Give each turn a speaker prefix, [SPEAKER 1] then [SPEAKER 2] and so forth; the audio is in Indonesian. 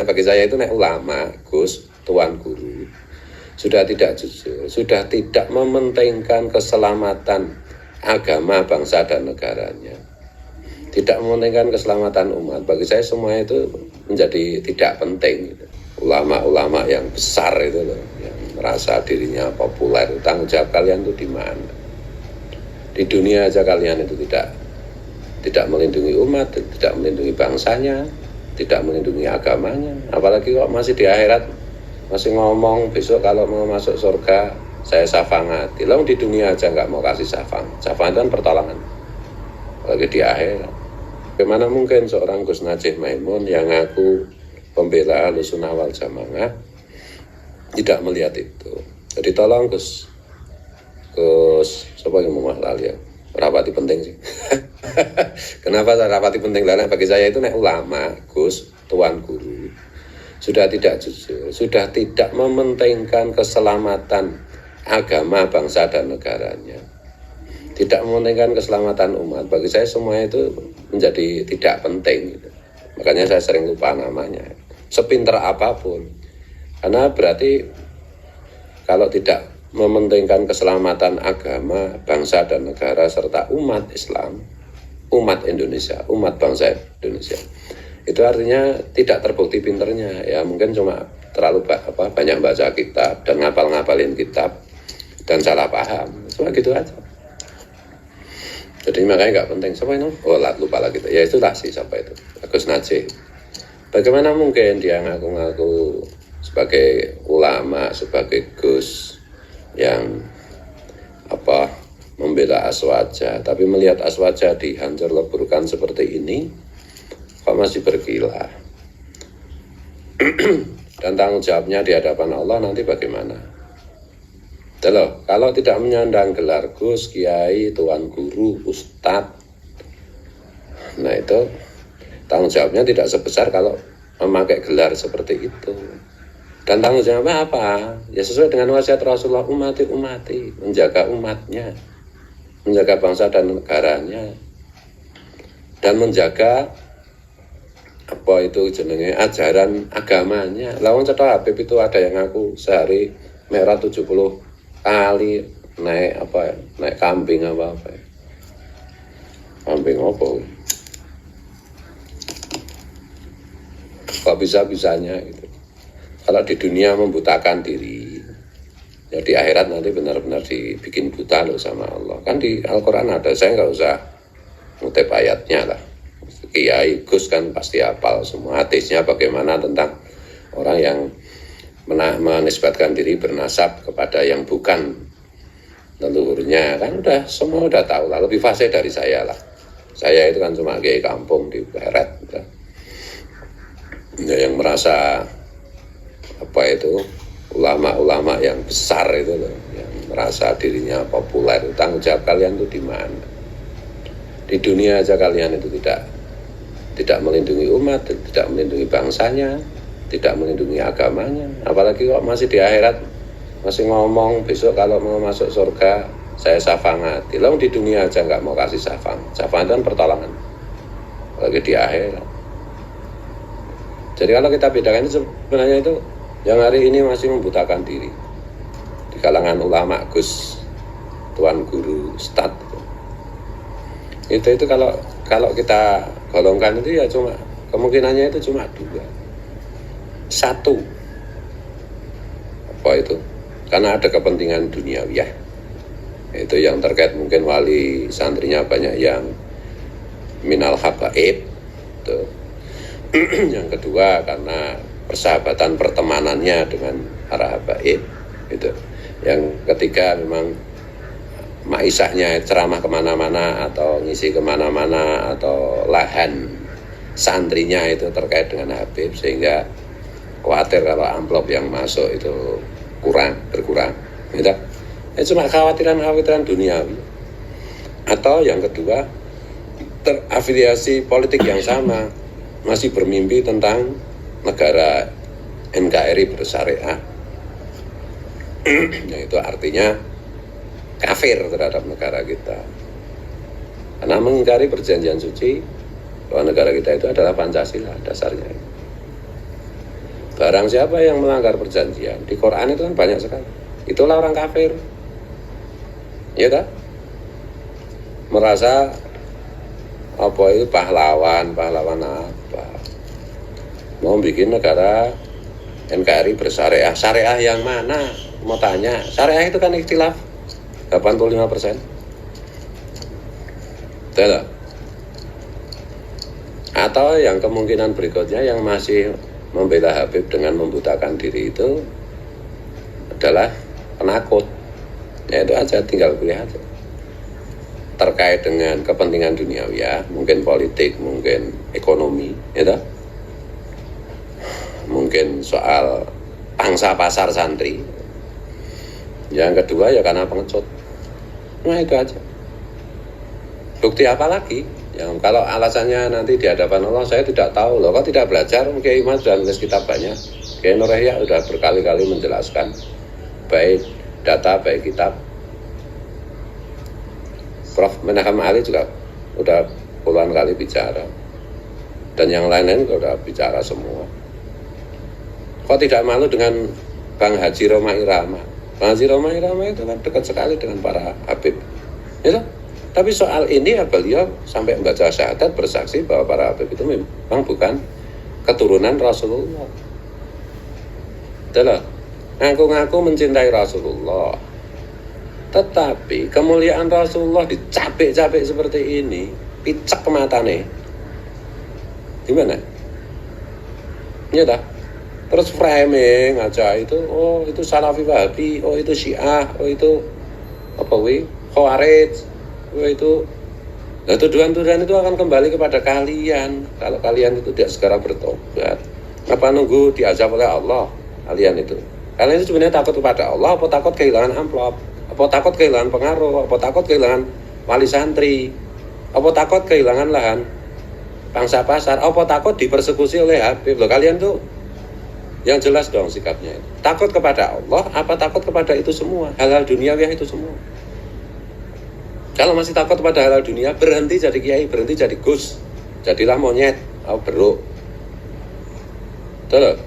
[SPEAKER 1] Bagi saya itu nek ulama, Gus, tuan guru, sudah tidak jujur, sudah tidak mementingkan keselamatan agama, bangsa dan negaranya, tidak mementingkan keselamatan umat. Bagi saya semua itu menjadi tidak penting gitu. Ulama-ulama yang besar itu loh, yang merasa dirinya populer, tanggung jawab kalian itu di mana? Di dunia aja kalian itu tidak melindungi umat, tidak melindungi bangsanya, tidak melindungi agamanya, apalagi kok masih di akhirat masih ngomong besok kalau mau masuk surga saya syafa'ati. Lalu di dunia aja nggak mau kasih syafa'at. Syafa'at kan pertolongan, apalagi di akhirat. Bagaimana mungkin seorang Gus Najih Maimun yang ngaku pembela Ahlussunnah wal Jamaah tidak melihat itu? Jadi tolong Gus siapa yang mau lali ya? Rapati penting sih. Kenapa rapati penting? Karena bagi saya itu nek ulama, Gus, tuan guru, sudah tidak jujur, sudah tidak mementingkan keselamatan agama, bangsa dan negaranya, tidak mementingkan keselamatan umat. Bagi saya semua itu menjadi tidak penting gitu. Makanya saya sering lupa namanya, sepinter apapun, karena berarti kalau tidak mementingkan keselamatan agama, bangsa dan negara serta umat Islam, umat Indonesia, umat bangsa Indonesia, itu artinya tidak terbukti pinternya. Ya mungkin cuma terlalu banyak baca kitab dan ngapalin kitab dan salah paham, cuma gitu aja. Jadi makanya nggak penting. Siapa itu? Oh lupa lagi. Ya itulah sih siapa itu, Gus Najih. Bagaimana mungkin dia ngaku-ngaku sebagai ulama, sebagai Gus yang membela Aswaja, tapi melihat Aswaja dihancur leburkan seperti ini, kok masih berkilah? Dan tanggung jawabnya di hadapan Allah nanti bagaimana? Loh, kalau tidak menyandang gelar Gus, Kiai, Tuan Guru, Ustadz, nah itu tanggung jawabnya tidak sebesar kalau memakai gelar seperti itu. Dan tanggung jawabnya apa? Ya sesuai dengan wasiat Rasulullah, umati, menjaga umatnya, menjaga bangsa dan negaranya, dan menjaga ajaran agamanya. Lawan cetok Habib itu ada yang ngaku sehari merah 70 kali naik kambing apa ya. Kambing apa? Kok bisa-bisanya gitu. Kalau di dunia membutakan diri, ya di akhirat nanti benar-benar dibikin buta loh sama Allah. Kan di Al-Quran ada, saya nggak usah ngutip ayatnya lah. Kiai Gus kan pasti hafal semua hadisnya, bagaimana tentang orang yang menisbatkan diri bernasab kepada yang bukan leluhurnya. Kan udah semua udah tahu lah, lebih fasih dari saya lah. Saya itu kan cuma kiai kampung di Beret. Ya, yang merasa ulama-ulama yang besar itu loh, yang merasa dirinya populer, tanggung jawab kalian itu di mana? Di dunia aja kalian itu tidak melindungi umat, tidak melindungi bangsanya, tidak melindungi agamanya, apalagi kok masih di akhirat masih ngomong besok kalau mau masuk surga saya syafa'ati. Lalu di dunia aja nggak mau kasih syafa'at. Syafa'at kan pertolongan, apalagi di akhirat. Jadi kalau kita bedakan itu sebenarnya itu yang hari ini masih membutakan diri di kalangan ulama, Gus, Tuan Guru, Ustadz. Itu kalau kita golongkan itu ya cuma kemungkinannya itu cuma dua. Satu, karena ada kepentingan duniawi ya. Itu yang terkait mungkin wali santrinya banyak yang minal habaib. Yang kedua karena persahabatan pertemanannya dengan para habaib gitu. Yang ketiga memang maisahnya ceramah kemana-mana atau ngisi kemana-mana atau lahan santrinya itu terkait dengan Habib, sehingga khawatir kalau amplop yang masuk itu berkurang gitu. Cuma khawatiran duniawi. Atau yang kedua terafiliasi politik yang sama, masih bermimpi tentang negara NKRI bersyariah. Itu artinya kafir terhadap negara kita, karena mengingkari perjanjian suci bahwa negara kita itu adalah Pancasila dasarnya. Barang siapa yang melanggar perjanjian, di Quran itu kan banyak sekali. Itulah orang kafir. Ya kan? Merasa apa itu pahlawan apa? Mau bikin negara NKRI bersyariah. Syariah yang mana? Mau tanya. Syariah itu kan ikhtilaf 85%. Betul. Atau yang kemungkinan berikutnya yang masih membela Habib dengan membutakan diri itu adalah penakut. Ya itu aja, tinggal pilih aja. Terkait dengan kepentingan duniawi ya, mungkin politik, mungkin ekonomi, ya toh? Mungkin soal pangsa pasar santri. Yang kedua ya karena pengecut. Nah itu aja. Bukti apa lagi? Yang kalau alasannya nanti di hadapan Allah saya tidak tahu loh, kok tidak belajar? Kiai Mas sudah nulis kitab banyak. Kiai Nur Yahya sudah berkali-kali menjelaskan baik data baik kitab. Prof. Menakam Ali juga udah puluhan kali bicara, dan yang lain-lain juga udah bicara semua. Kok tidak malu dengan Bang Haji Roma Irama? Bang Haji Roma Irama itu kan dekat sekali dengan para Habib, ya. Tapi soal ini ya beliau sampai membaca syahadat bersaksi bahwa para Habib itu memang bukan keturunan Rasulullah. Itulah, ngaku-ngaku mencintai Rasulullah, tetapi kemuliaan Rasulullah dicapek-capek seperti ini, picek matane. Gimana? Ya dah. Terus framing aja itu, oh itu Salafi Wahabi, oh itu Syiah, oh itu apa Khawarij, oh itu. Nah, tuduhan-tuduhan itu akan kembali kepada kalian kalau kalian itu tidak segera bertobat. Apa nunggu diazab oleh Allah kalian itu? Kalian itu sebenarnya takut kepada Allah, apa takut kehilangan amplop? Apa takut kehilangan pengaruh, apa takut kehilangan wali santri, apa takut kehilangan lahan pangsa pasar, apa takut dipersekusi oleh Habib? Loh kalian tuh yang jelas dong sikapnya. Takut kepada Allah, apa takut kepada itu semua, hal-hal duniawi itu semua? Kalau masih takut kepada hal-hal dunia, berhenti jadi kiai, berhenti jadi gus, jadilah monyet, beruk. Betul.